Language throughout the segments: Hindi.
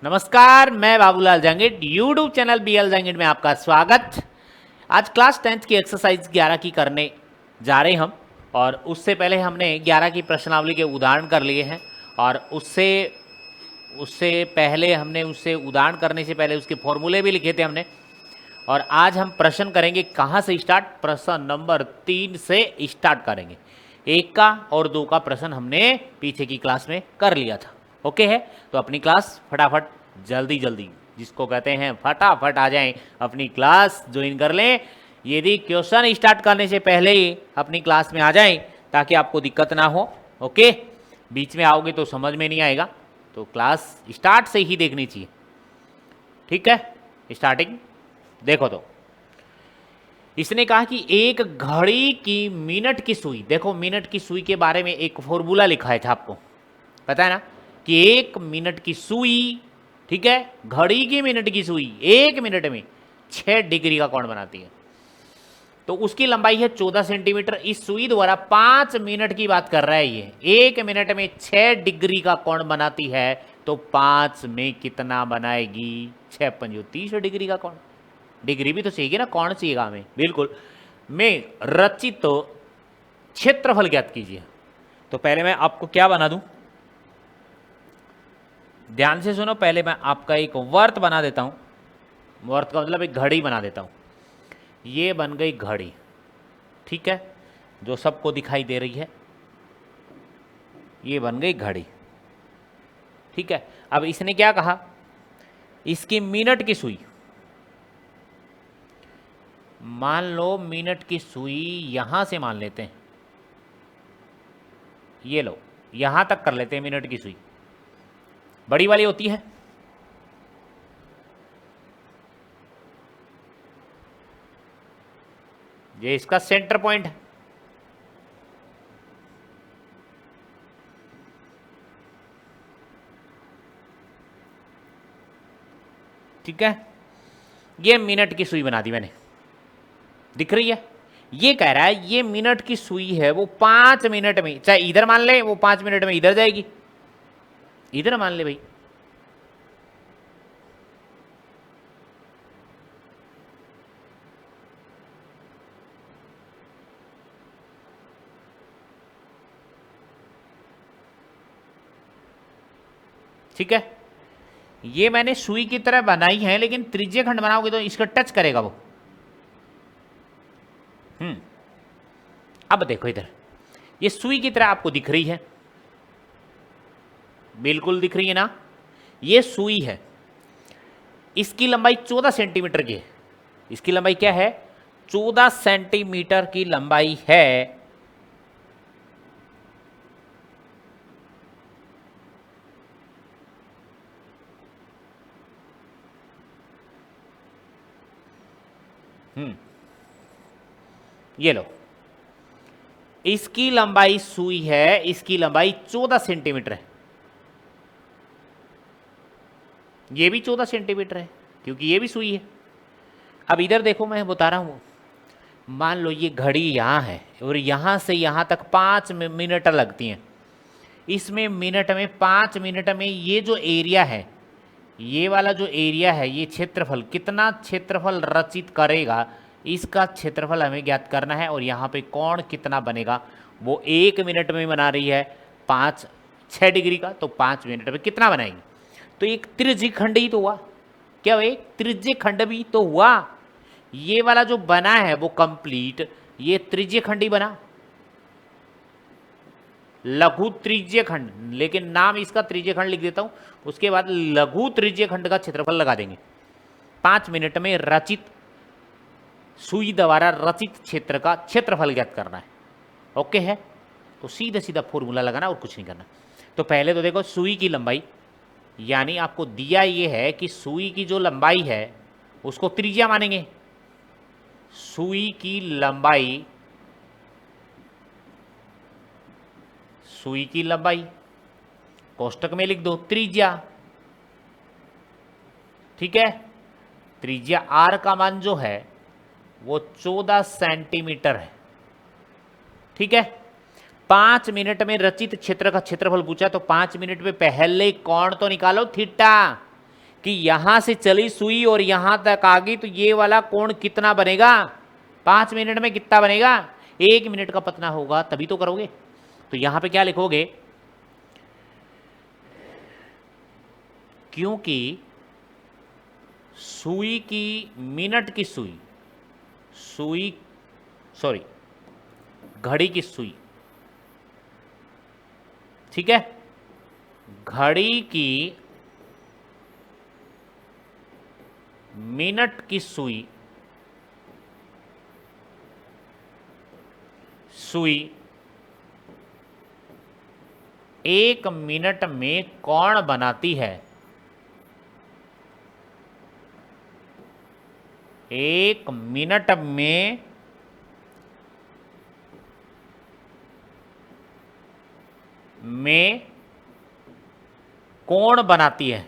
नमस्कार, मैं Babulal Jangid YouTube channel BL Jangid में आपका स्वागत। आज क्लास 10th की एक्सरसाइज 11 की करने जा रहे हैं हम। और उससे पहले हमने 11 की प्रश्नावली के उदाहरण कर लिए हैं। और उससे उससे पहले हमने उससे उदाहरण करने से पहले उसके फॉर्मूले भी लिखे थे हमने। और आज हम प्रश्न करेंगे कहाँ से स्टार्ट, प्रश्न नंबर 3 से स्टार्ट करेंगे। 1 का और 2 का प्रश्न हमने पीछे की क्लास में कर लिया था। ओके है, तो अपनी क्लास फटाफट जल्दी जल्दी, जिसको कहते हैं फटाफट आ जाएं, अपनी क्लास ज्वाइन कर लें। यदि क्वेश्चन स्टार्ट करने से पहले ही अपनी क्लास में आ जाएं ताकि आपको दिक्कत ना हो। ओके, बीच में आओगे तो समझ में नहीं आएगा, तो क्लास स्टार्ट से ही देखनी चाहिए। ठीक है, स्टार्टिंग देखो। तो इसने कहा कि एक घड़ी की मिनट की सुई, देखो मिनट की सुई के बारे में एक फॉर्मूला लिखा है था, आपको पता है ना कि 1 मिनट की सुई, ठीक है, घड़ी की मिनट की सुई 1 मिनट में 6 डिग्री का कोण बनाती है। तो उसकी लंबाई है 14 सेंटीमीटर। इस सुई द्वारा 5 मिनट की बात कर रहा है ये, 1 मिनट में 6 डिग्री का कोण बनाती है, तो 5 में कितना बनाएगी? 6 पंजो 30 डिग्री का कोण। डिग्री भी तो चाहिए ना, कौन चाहिएगा हमें, बिल्कुल। में रचित तो क्षेत्रफल ज्ञात कीजिए। तो पहले मैं आपको क्या बना दूं, ध्यान से सुनो। पहले मैं आपका एक वर्त बना देता हूं। वर्त का मतलब एक घड़ी बना देता हूं। ये बन गई घड़ी, ठीक है, जो सबको दिखाई दे रही है। ये बन गई घड़ी, ठीक है। अब इसने क्या कहा, इसकी मिनट की सुई, मान लो मिनट की सुई यहां से मान लेते हैं, ये लो यहां तक कर लेते हैं। मिनट की सुई बड़ी वाली होती है, ये इसका सेंटर पॉइंट है, ठीक है। ये मिनट की सुई बना दी मैंने, दिख रही है। ये कह रहा है ये मिनट की सुई है, वो 5 मिनट में, चाहे इधर मान ले, वो 5 मिनट में इधर जाएगी, इधर मान ले भाई। ठीक है, ये मैंने सुई की तरह बनाई है, लेकिन त्रिज्य खंड बनाओगे तो इसको टच करेगा वो। अब देखो इधर, ये सुई की तरह आपको दिख रही है, बिल्कुल दिख रही है ना। ये सुई है, इसकी लंबाई 14 सेंटीमीटर की है। इसकी लंबाई क्या है? 14 सेंटीमीटर की लंबाई है। ये लो, इसकी लंबाई सुई है, इसकी लंबाई 14 सेंटीमीटर है। ये भी 14 सेंटीमीटर है, क्योंकि ये भी सुई है। अब इधर देखो, मैं बता रहा हूं, मान लो ये घड़ी यहां है और यहां से यहां तक 5 मिनट लगती हैं। इसमें मिनट में 5 मिनट में ये जो एरिया है, ये वाला जो एरिया है, ये क्षेत्रफल, कितना क्षेत्रफल रचित करेगा, इसका क्षेत्रफल हमें ज्ञात करना है। और यहाँ पे कोण कितना बनेगा, वो 1 मिनट में बना रही है 6 डिग्री का, तो 5 मिनट में कितना बनाएगी? तो एक त्रिज्य खंड ही तो हुआ, क्या भाई, त्रिज्य खंड भी तो हुआ। ये वाला जो बना है वो कंप्लीट, ये त्रिज्य खंड ही बना, लघु त्रिज्य खंड, लेकिन नाम इसका त्रिज्य खंड लिख देता हूं। उसके बाद लघु त्रिज्य खंड का क्षेत्रफल लगा देंगे। 5 मिनट में रचित, सुई द्वारा रचित क्षेत्र का क्षेत्रफल ज्ञात करना है। ओके है, तो सीधा सीधा फॉर्मूला लगाना और कुछ नहीं करना। तो पहले तो देखो, सुई की लंबाई, यानी आपको दिया ये है कि सुई की जो लंबाई है उसको त्रिज्या मानेंगे। सुई की लंबाई, सुई की लंबाई कोष्टक में लिख दो त्रिज्या, ठीक है। त्रिज्या आर का मान जो है वो 14 सेंटीमीटर है, ठीक है। 5 मिनट में रचित क्षेत्र का क्षेत्रफल पूछा, तो 5 मिनट में पहले कोण तो निकालो थीटा। कि यहां से चली सुई और यहां तक आ गई, तो ये वाला कोण कितना बनेगा, 5 मिनट में कितना बनेगा, 1 मिनट का पतना होगा, तभी तो करोगे। तो यहां पे क्या लिखोगे, क्योंकि सुई की मिनट की सुई, घड़ी की सुई, ठीक है, घड़ी की मिनट की सुई एक मिनट में कोण बनाती है, एक मिनट में कोण बनाती है।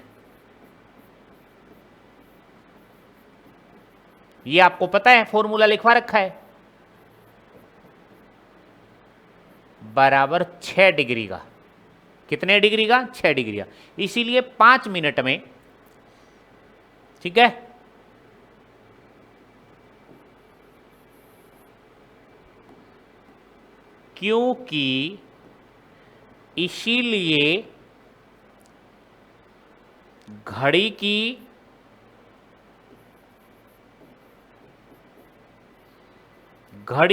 ये आपको पता है, फॉर्मूला लिखवा रखा है, बराबर 6 डिग्री का। कितने डिग्री का, 6 डिग्री का। इसीलिए 5 मिनट में, ठीक है, क्योंकि इसीलिए घड़ी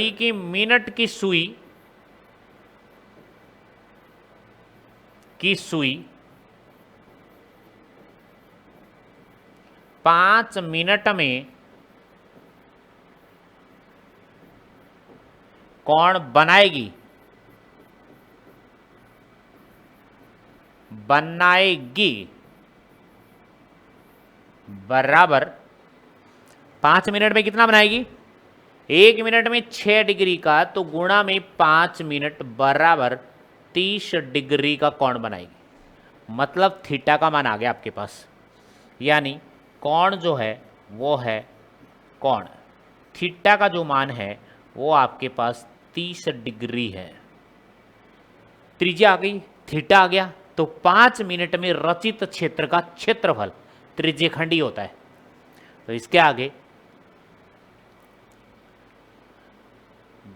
की मिनट की सुई 5 मिनट में कोण बनाएगी, बराबर 5 मिनट में कितना बनाएगी, 1 मिनट में 6 डिग्री का, तो गुणा में 5 मिनट बराबर 30 डिग्री का कोण बनाएगी। मतलब थीटा का मान आ गया आपके पास, यानी कोण जो है वो है कोण, थीटा का जो मान है वो आपके पास 30 डिग्री है। त्रिज्या आ गई, थीटा आ गया, तो 5 मिनट में रचित क्षेत्र का क्षेत्रफल त्रिज्यखंडी होता है। तो इसके आगे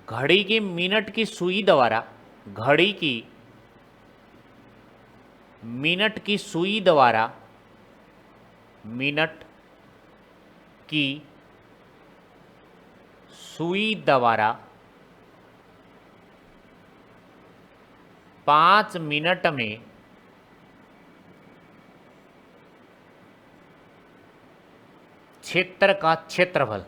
घड़ी की मिनट की सुई द्वारा, घड़ी की मिनट की सुई द्वारा, मिनट की सुई द्वारा 5 मिनट में क्षेत्र का क्षेत्रफल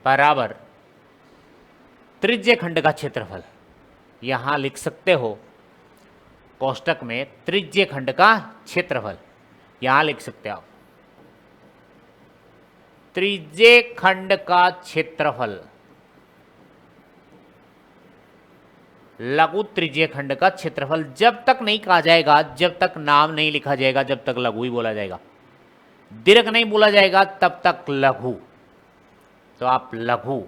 बराबर त्रिज्यखंड का क्षेत्रफल। यहां लिख सकते हो कोष्टक में त्रिज्यखंड का क्षेत्रफल, यहां लिख सकते हो आप त्रिज्यखंड का क्षेत्रफल, लघु त्रिज्यखंड का क्षेत्रफल। जब तक नहीं कहा जाएगा, जब तक नाम नहीं लिखा जाएगा, जब तक लघु ही बोला जाएगा, दीर्घ नहीं बोला जाएगा, तब तक लघु। तो आप लघु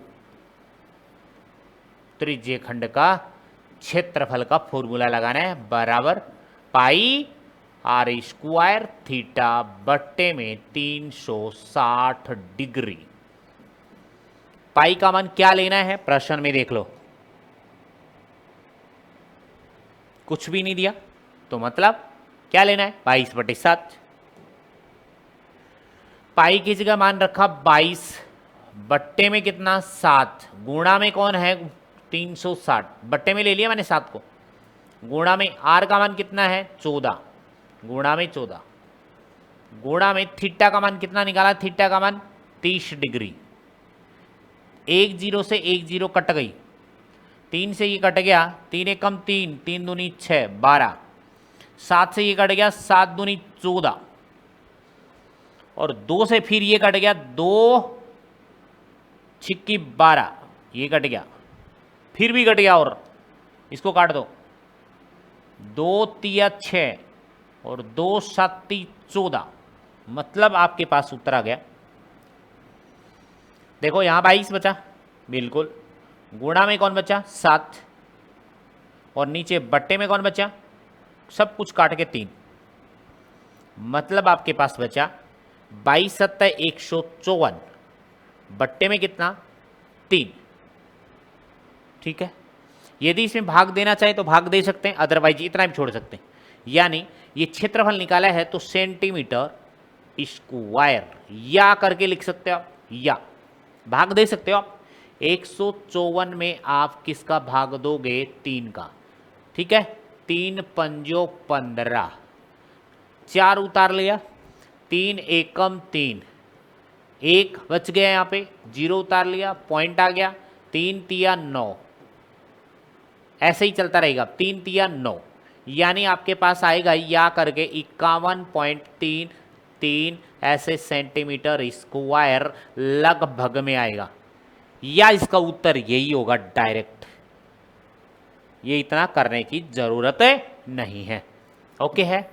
त्रिज्यखंड का क्षेत्रफल का फॉर्मूला लगाना है, बराबर पाई आर स्क्वायर थीटा बट्टे में 360 डिग्री। पाई का मान क्या लेना है प्रश्न में देख लो, कुछ भी नहीं दिया, तो मतलब क्या लेना है, 22/7। पाई की जगह मान रखा 22, बट्टे में कितना 7, गुणा में कौन है 360, बट्टे में ले लिया मैंने 7 को, गुणा में आर का मान कितना है 14, गुणा में 14, गुणा में थीटा का मान कितना निकाला, थीटा का मान 30 डिग्री। 1 0 से 1 0 कट गई, 3 से ये कट गया, 3 एकम 3, 3 दूनी 6, 12, 7 से ये कट गया, 7 दूनी 14, और 2 से फिर ये कट गया, 2 छिक्की 12, ये कट गया, फिर भी कट गया, और इसको काट दो, 2 तिया 6 और 2 7 14, मतलब आपके पास उत्तर आ गया। देखो यहां 22 बचा, बिल्कुल, गुणा में कौन बचा 7, और नीचे बट्टे में कौन बचा, सब कुछ काट के 3, मतलब आपके पास बचा 22 सत्ता 154, बट्टे में कितना 3। ठीक है, यदि इसमें भाग देना चाहे तो भाग दे सकते हैं, अदरवाइज इतना भी छोड़ सकते हैं। यानी ये क्षेत्रफल निकाला है तो सेंटीमीटर स्क्वायर या करके लिख सकते हो आप, या भाग दे सकते हो आप। 154 में आप किसका भाग दोगे, 3 का। ठीक है, 3 पंजो 15, 4 उतार लिया, 3 एकम 3, 1 बच गया यहाँ पे, 0 उतार लिया, पॉइंट आ गया, 3 तिया 9, ऐसे ही चलता रहेगा, 3 तिया 9, यानी आपके पास आएगा या करके 51.33 ऐसे सेंटीमीटर स्क्वायर लगभग में आएगा, या इसका उत्तर यही होगा डायरेक्ट। ये इतना करने की जरूरत नहीं है। ओके है,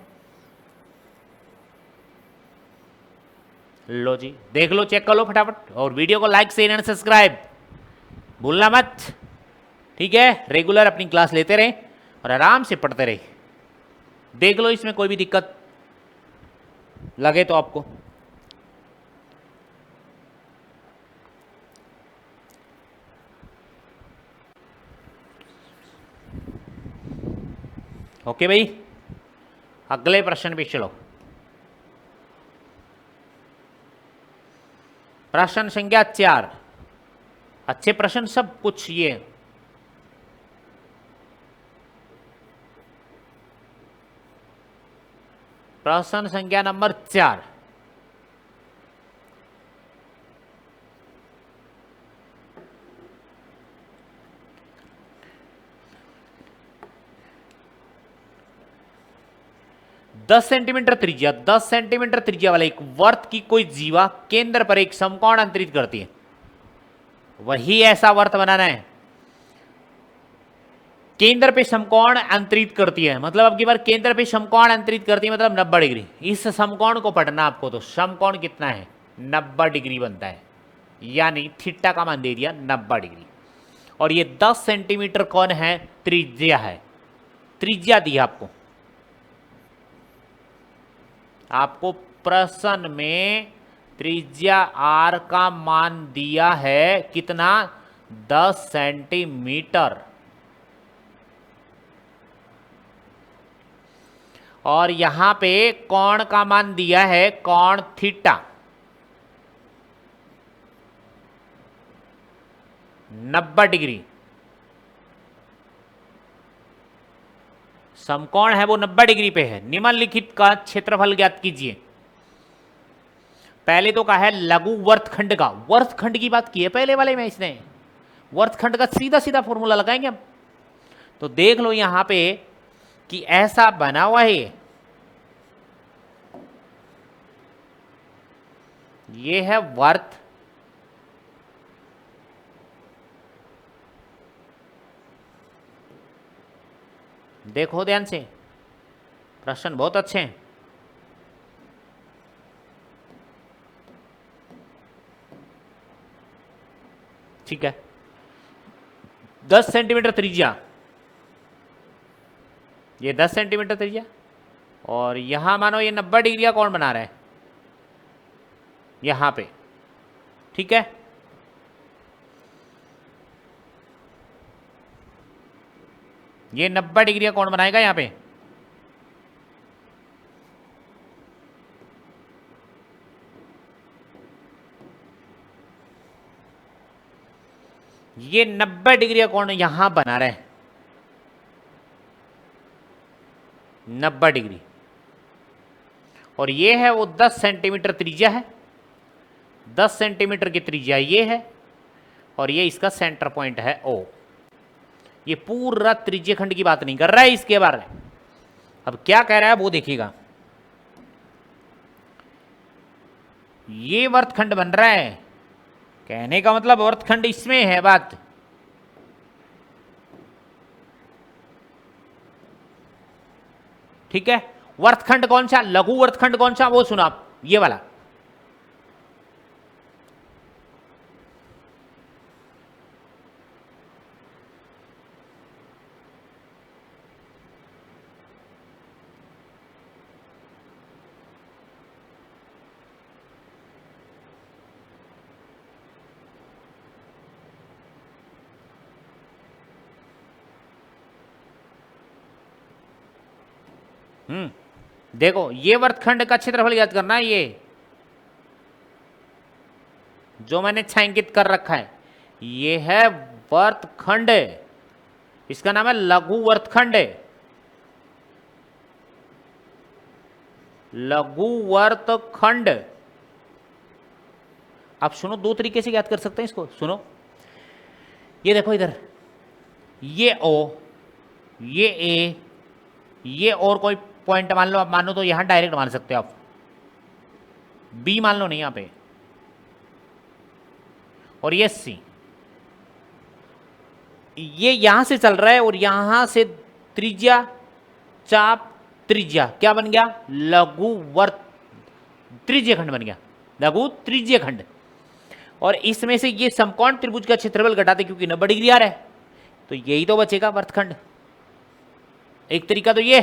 लो जी, देख लो, चेक कर लो फटाफट, और वीडियो को लाइक शेयर एंड सब्सक्राइब भूलना मत। ठीक है, रेगुलर अपनी क्लास लेते रहे और आराम से पढ़ते रहे। देख लो इसमें कोई भी दिक्कत लगे तो आपको। ओके भाई, अगले प्रश्न पे चलो। प्रश्न संख्या 4, अच्छे प्रश्न सब कुछ ये। प्रश्न संख्या नंबर 4, दस सेंटीमीटर त्रिज्या, 10 सेंटीमीटर त्रिज्या वाला एक वर्त की कोई जीवा केंद्र पर एक समकोण अंतरित करती है। वही ऐसा वर्त बनाना है, केंद्र पे समकोण अंतरित करती है, मतलब अब की बार केंद्र पे समकोण अंतरित करती है, मतलब 90 डिग्री। इस समकोण को पढ़ना आपको, तो समकोण कितना है, 90 डिग्री बनता है, यानी थीटा का मान दे दिया 90 डिग्री। और ये 10 सेंटीमीटर कौन है, त्रिज्या है, त्रिज्या दी आपको। आपको प्रश्न में त्रिज्या आर का मान दिया है कितना, 10 सेंटीमीटर। और यहां पे कोण का मान दिया है, कोण थीटा 90 डिग्री। समकोण है वो 90 डिग्री पे है। निम्नलिखित का क्षेत्रफल ज्ञात कीजिए। पहले तो कहा है लघु वर्तखंड का, वर्तखंड की बात की है पहले वाले में इसने, वर्तखंड का सीधा सीधा फॉर्मूला लगाएंगे हम। तो देख लो यहां पे कि ऐसा बना हुआ है, ये है वर्त, देखो ध्यान से, प्रश्न बहुत अच्छे हैं। ठीक है, 10 सेंटीमीटर त्रिज्या, ये 10 सेंटीमीटर त्रिज्या, और यहां मानो ये 90 डिग्री का कोण बना रहा है यहां पे। ठीक है, ये 90 डिग्री का कोण बनाएगा यहां पे। ये 90 डिग्री का कोण यहां बना रहा है, 90 डिग्री। और ये है वो 10 सेंटीमीटर त्रिज्या है, 10 सेंटीमीटर की त्रिज्या ये है, और ये इसका सेंटर पॉइंट है ओ। ये पूरा त्रिज्य खंड की बात नहीं कर रहा है इसके बारे में, अब क्या कह रहा है वो देखिएगा। ये वर्तखंड बन रहा है, कहने का मतलब वर्तखंड इसमें है बात। ठीक है, वर्तखंड कौन सा, लघु वर्तखंड कौन सा, वो सुना आप, ये वाला। देखो ये वर्तखंड का क्षेत्रफल याद करना है, ये जो मैंने छायांकित कर रखा है ये है वर्तखंड, इसका नाम है लघु वर्तखंड। लघु वर्तखंड। आप सुनो, दो तरीके से याद कर सकते हैं इसको, सुनो। ये देखो इधर, ये ओ, ये ए, ये और कोई पॉइंट मान लो, आप मानो तो यहां डायरेक्ट मान सकते हो आप, बी मान लो नहीं यहां पे, और ये सी, ये यहां से चल रहा है और यहां से त्रिज्या, चाप, त्रिज्या क्या बन गया? लघु वर्त त्रिज्य खंड बन गया, लघु त्रिज्य खंड। और इसमें से ये समकोण त्रिभुज का क्षेत्रफल घटाते क्योंकि 90 डिग्री आ रहा है, तो यही तो बचेगा वर्तखंड। एक तरीका तो ये,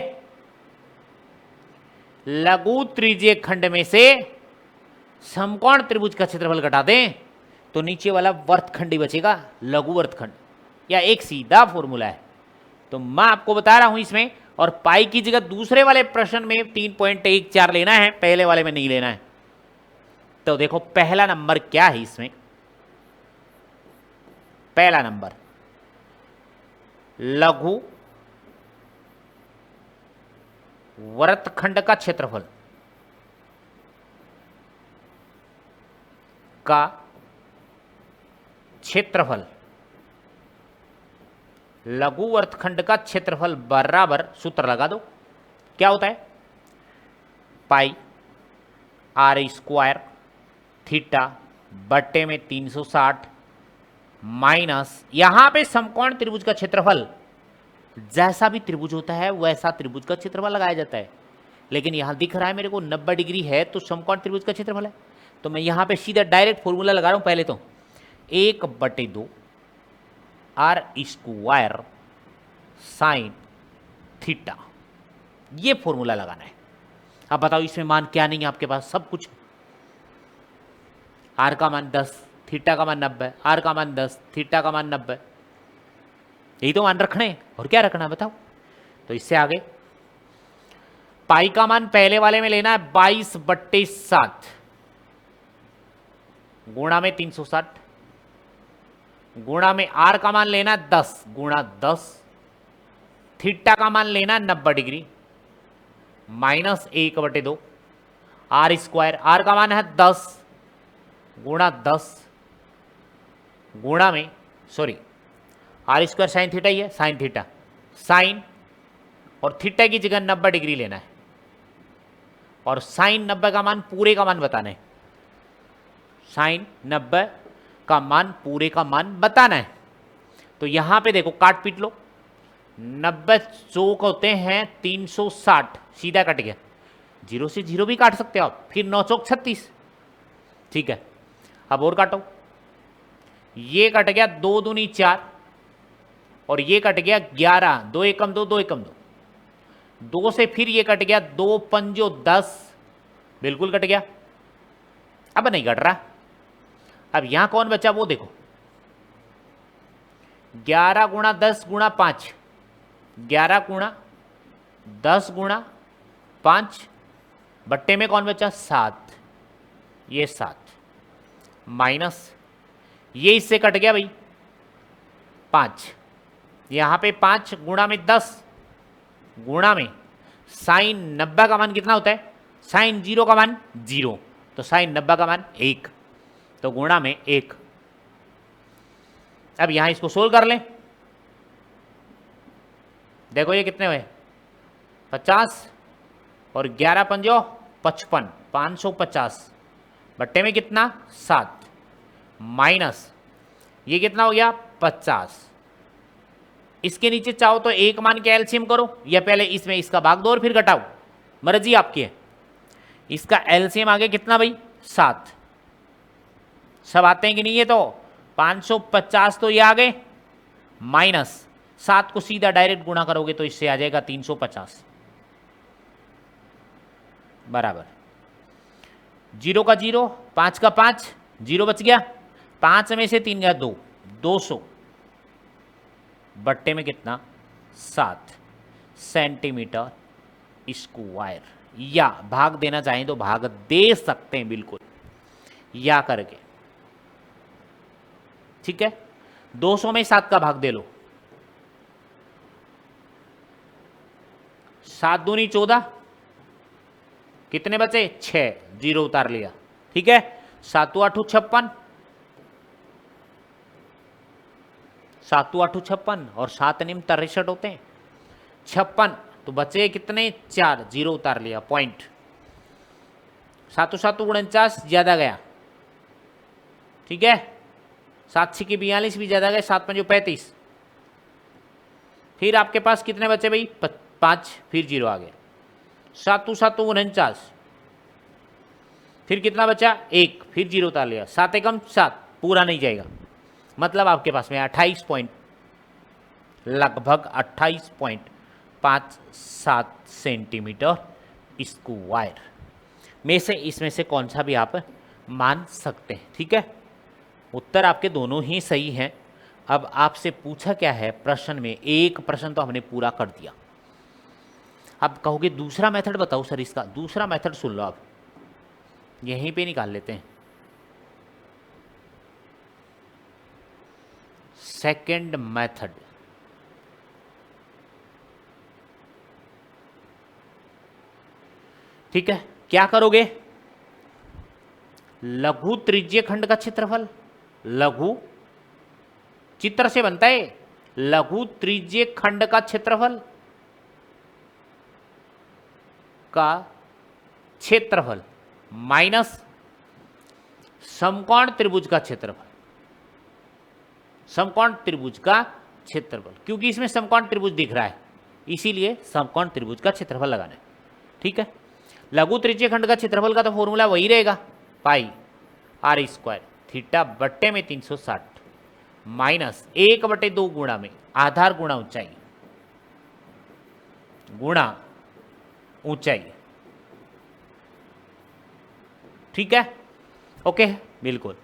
लघु त्रिज्य खंड में से समकोण त्रिभुज का क्षेत्रफल घटा दें तो नीचे वाला वर्तखंड ही बचेगा, लघु वर्तखंड। या एक सीधा फॉर्मूला है, तो मैं आपको बता रहा हूं इसमें। और पाई की जगह दूसरे वाले प्रश्न में 3.14 लेना है, पहले वाले में नहीं लेना है। तो देखो पहला नंबर क्या है इसमें, पहला नंबर लघु वर्तखंड का क्षेत्रफल का क्षेत्रफल, लघु वर्तखंड का क्षेत्रफल बराबर, सूत्र लगा दो, क्या होता है? पाई आर स्क्वायर थीटा बट्टे में 360 माइनस, यहां पे समकोण त्रिभुज का क्षेत्रफल, जैसा भी त्रिभुज होता है वैसा त्रिभुज का क्षेत्रफल लगाया जाता है। लेकिन यहां दिख रहा है मेरे को 90 डिग्री है, तो समकोण त्रिभुज का क्षेत्रफल है, तो मैं यहां पे सीधा डायरेक्ट फॉर्मूला लगा रहा हूं। पहले तो 1/2 आर स्क्वायर साइन थीटा, ये फॉर्मूला लगाना है। अब बताओ इसमें मान क्या नहीं है आपके पास? सब कुछ। आर का मान 10, थीटा का मान 90, आर का मान 10, थीटा का मान 90, यही तो मान रखने हैं, और क्या रखना है बताओ? तो इससे आगे पाई का मान पहले वाले में लेना है 22/7 गुणा में 360, गुणा में आर का मान लेना 10 गुणा 10, थीटा का मान लेना 90 degree minus 1/2 are square, R का मान है 10 गुणा 10 गुणा में, sorry R square sine theta ही है, साइन थीटा, साइन और थीटा की जगह 90 डिग्री लेना है, और साइन 90 का मान पूरे का मान बताना है, साइन 90 का मान पूरे का मान बताना है। तो यहां पे देखो काट पीट लो, 90 चौक होते हैं 360, सीधा कट गया, 0 से 0 भी काट सकते हो आप, फिर 9 चौक 36, ठीक है। अब और काटो, ये कट गया 2 दूनी 4 और ये कट गया 11, 2 एकम 2, 2 एकम 2, 2 से फिर ये कट गया 2 पंजो 10, बिल्कुल कट गया, अब नहीं कट रहा। अब यहां कौन बचा वो देखो, 11 गुणा 10 गुणा 5, 11 गुणा 10 गुणा 5 बट्टे में कौन बचा? 7, ये 7 माइनस, ये इससे कट गया भाई 5, यहां पे 5 गुणा में 10 गुणा में साइन 90 का मान कितना होता है? साइन 0 का मान 0, तो साइन 90 का मान 1, तो गुणा में 1। अब यहां इसको सोल्व कर लें, देखो ये कितने हुए? 50 और 11 पंजो 55, 550 बट्टे में कितना? 7 माइनस, ये कितना हो गया? 50। इसके नीचे चाहो तो एक मान के एलसीएम करो, या पहले इसमें इसका भाग दो और फिर घटाओ, मर्जी आपकी है। इसका एलसीएम आगे कितना भाई? 7। सब आते हैं कि नहीं? ये तो 550 तो ये आ गए, माइनस 7 को सीधा डायरेक्ट गुणा करोगे तो इससे आ जाएगा 350 बराबर 0 का 0, 5 का 5, 0 बच गया, 5 में से 3 गया 2, 200 बट्टे में कितना? 7 सेंटीमीटर स्क्वायर, या भाग देना चाहें तो भाग दे सकते हैं बिल्कुल, या करके। ठीक है, 200 में 7 का भाग दे लो, 7 दूनी 14, कितने बचे 6, 0 उतार लिया। ठीक है, 7 8 56, 7 8 56 और 7 निम 63 होते हैं, 56, तो बचे कितने 4, 0 उतार लिया पॉइंट। 7 7 49 ज्यादा गया। ठीक है, 7 6 की 42 भी ज्यादा गए, 7 5 35। फिर आपके पास कितने बचे भाई 5, फिर 0 आ गया। 7 7 49, फिर कितना बचा 1, फिर 0 उतार लिया। 7 एकम 7, पूरा नहीं जाएगा, मतलब आपके पास में 28 पॉइंट, लगभग 28.57 सेंटीमीटर स्क्वायर में से इसमें से कौन सा भी आप मान सकते हैं। ठीक है, उत्तर आपके दोनों ही सही हैं। अब आपसे पूछा क्या है प्रश्न में, एक प्रश्न तो हमने पूरा कर दिया। अब कहोगे दूसरा मेथड बताओ सर, इसका दूसरा मेथड सुन लो आप, यहीं पे निकाल लेते हैं। सेकंड मेथड, ठीक है, क्या करोगे, लघु त्रिज्यीय खंड का क्षेत्रफल, लघु चित्र से बनता है, लघु त्रिज्यीय खंड का क्षेत्रफल माइनस समकोण त्रिभुज का क्षेत्रफल, समकोण त्रिभुज का क्षेत्रफल, क्योंकि इसमें समकोण त्रिभुज दिख रहा है इसीलिए समकोण त्रिभुज का क्षेत्रफल लगाना है। ठीक है, लघु त्रिज्यीय खंड का क्षेत्रफल का तो फॉर्मूला वही रहेगा, पाई आर स्क्वायर थीटा बट्टे में 360 माइनस 1/2 गुणा में आधार गुणा ऊंचाई, गुणा ऊंचाई। ठीक है, ओके, बिल्कुल।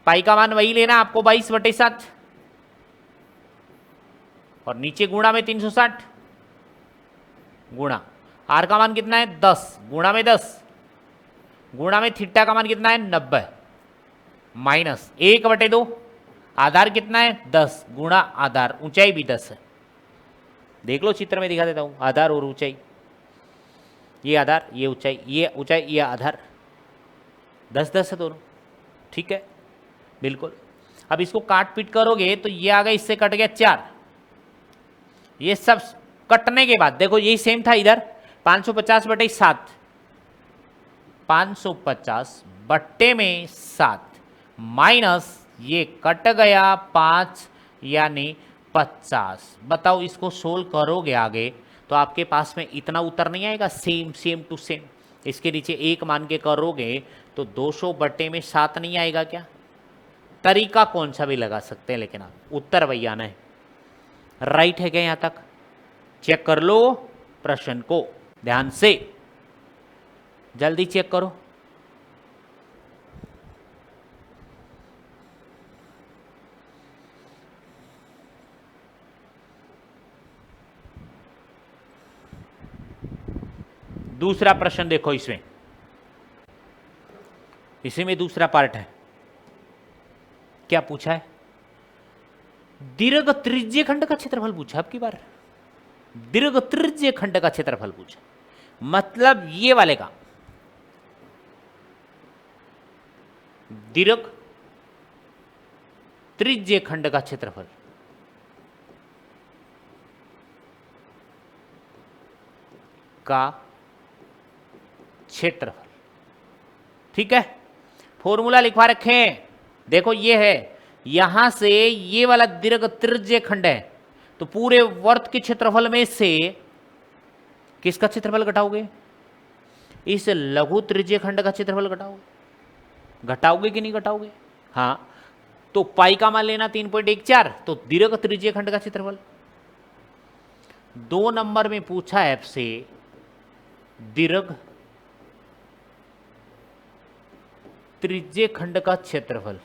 पाई का मान वही लेना आपको 22/7 और नीचे गुणा में 360, गुणा आर का मान कितना है 10, गुणा में 10, गुणा में थीटा का मान कितना है 90 माइनस 1/2, आधार कितना है 10, गुणा आधार, ऊंचाई भी 10 है। देख लो चित्र में दिखा देता हूं, आधार और ऊंचाई, ये आधार ये ऊंचाई, ये आधार, 10 10 है दोनों। ठीक है, बिल्कुल। अब इसको काट पीट करोगे तो ये आ गया, इससे कट गया 4, ये सब कटने के बाद देखो यही सेम था इधर, 550/7, 550/7 माइनस ये कट गया 5 यानी 50। बताओ इसको सोल्व करोगे आगे तो आपके पास में इतना उत्तर नहीं आएगा, सेम टू सेम। इसके नीचे 1 मान के करोगे तो 200/7 नहीं आएगा क्या? तरीका कौन सा भी लगा सकते हैं, लेकिन आप उत्तर वही आना है। राइट है क्या यहां तक? चेक कर लो प्रश्न को ध्यान से, जल्दी चेक करो। दूसरा प्रश्न देखो, इसमें दूसरा पार्ट है। क्या पूछा है? दीर्घ त्रिज्यीय खंड का क्षेत्रफल पूछा। अब की बार दीर्घ त्रिज्यीय खंड का क्षेत्रफल पूछा, मतलब ये वाले का दीर्घ त्रिज्यीय खंड का क्षेत्रफल का क्षेत्रफल। ठीक है, फॉर्मूला लिखवा रखे हैं, देखो ये है, यहां से ये वाला दीर्घ त्रिज्यीय खंड है, तो पूरे वर्त के क्षेत्रफल में से किसका क्षेत्रफल घटाओगे? इस लघु त्रिज्यीय खंड का क्षेत्रफल घटाओगे कि नहीं घटाओगे? हाँ, तो पाई का मान लेना 3.14, तो दीर्घ त्रिज्यीय खंड का क्षेत्रफल। 2 नंबर में पूछा है आपसे दीर्घ त्रिज्यीय खंड का क्षेत्रफल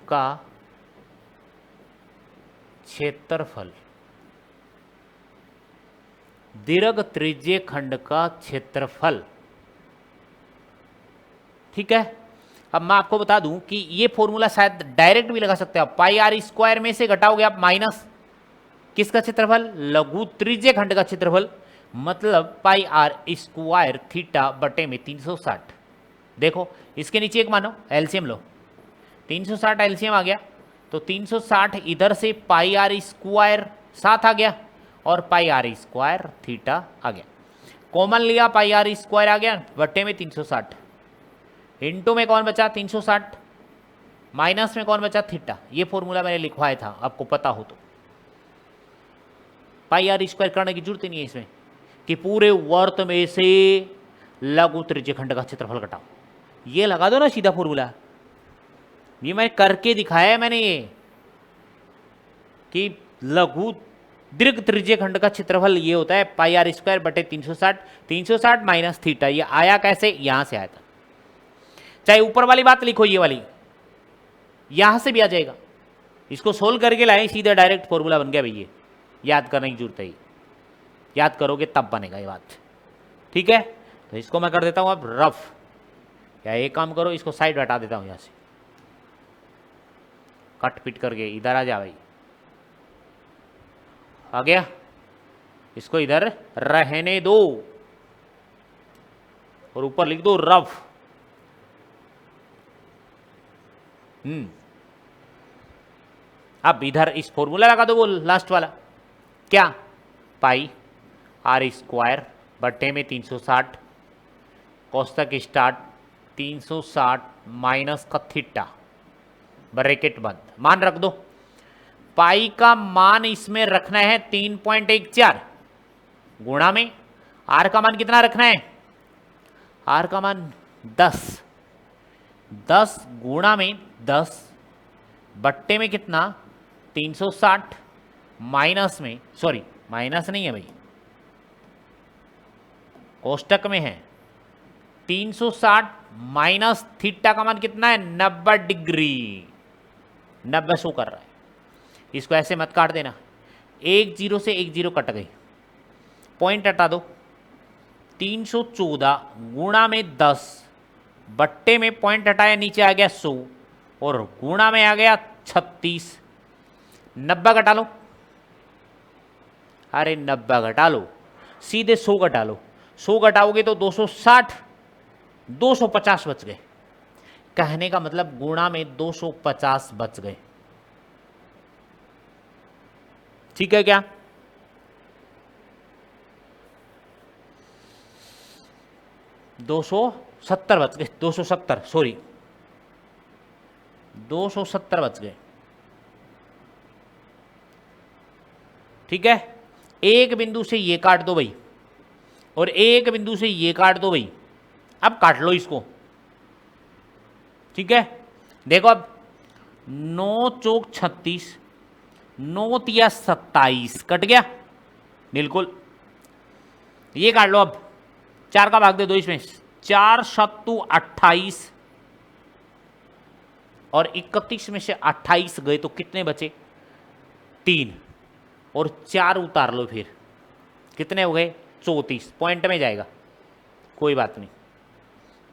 का क्षेत्रफल दीर्घ त्रिज्यीय खंड का क्षेत्रफल। ठीक है, अब मैं आपको बता दूं कि ये फॉर्मूला शायद डायरेक्ट भी लगा सकते हैं आप। पाई आर स्क्वायर में से घटाओगे आप माइनस किसका क्षेत्रफल, लघु त्रिज्यीय खंड का क्षेत्रफल, मतलब पाई आर स्क्वायर थीटा बटे में 360। देखो इसके नीचे एक मानो एलसीएम लो, 360 एलसीएम आ गया तो 360 इधर से पाई आर स्क्वायर 7 आ गया और पाई आर स्क्वायर थीटा आ गया। कॉमन लिया पाई आर स्क्वायर आ गया बटे में 360, इंटू में कौन बचा 360, माइनस में कौन बचा थीटा। ये फॉर्मूला मैंने लिखवाया था, आपको पता हो तो। पाई आर स्क्वायर करने की जरूरत ही नहीं है इसमें कि पूरे वर्त में से लघु त्रिज्यीय खंड का क्षेत्रफल घटाओ, ये लगा दो ना सीधा फॉर्मूला। ये मैं करके दिखाया है मैंने ये कि लघु दीर्घ त्रिज्यीय खंड का क्षेत्रफल ये होता है पाई आर स्क्वायर बटे 360, 360 माइनस थीटा। ये आया कैसे, यहां से आया था। चाहे ऊपर वाली बात लिखो, ये वाली यहां से भी आ जाएगा। इसको सोल्व करके लाए, सीधा डायरेक्ट फॉर्मूला बन गया भैया। याद करने की जरूरत है, याद करोगे तब बनेगा ये बात। ठीक है, तो इसको मैं कर देता हूं अब रफ, या एक काम करो इसको साइड हटा देता हूं, यहां से कट पिट करके इधर आ जा भाई, आ गया। इसको इधर रहने दो और ऊपर लिख दो रफ। अब इधर इस फॉर्मूला लगा दो, वो लास्ट वाला क्या, पाई आर स्क्वायर बटे में 360, कोष्टक स्टार्ट 360 माइनस का थीटा, ब्रैकेट बंद, मान रख दो। पाई का मान इसमें रखना है 3.14 गुणा में आर का मान कितना रखना है, आर का मान 10, 10 गुणा में 10 बट्टे में कितना 360 माइनस में, सॉरी माइनस नहीं है भाई, कोष्टक में है 360 माइनस थीटा का मान कितना है 90 डिग्री, 90 शो कर रहा है। इसको ऐसे मत काट देना, एक जीरो से एक जीरो कट गई, पॉइंट हटा दो। 314 गुणा में 10 बट्टे में पॉइंट हटाया, नीचे आ गया 100 और गुणा में आ गया 36, 90 घटा लो, अरे 90 घटा लो, सीधे 100 घटा लो, 100 घटाओगे तो 260, 250 बच गए। कहने का मतलब गुणा में 250 बच गए। ठीक है क्या, दो सौ सत्तर बच गए, 270 सॉरी 270 बच गए। ठीक है, एक बिंदु से ये काट दो भाई और एक बिंदु से ये काट दो भाई, अब काट लो इसको। ठीक है, देखो अब 9 चौक 36, 9 तिया 27 कट गया, बिल्कुल। ये काट लो, अब 4 का भाग दे दो इसमें, 4 सत्तू 28 और 31 में से 28 गए तो कितने बचे 3 और 4 उतार लो, फिर कितने हो गए 34। पॉइंट में जाएगा, कोई बात नहीं,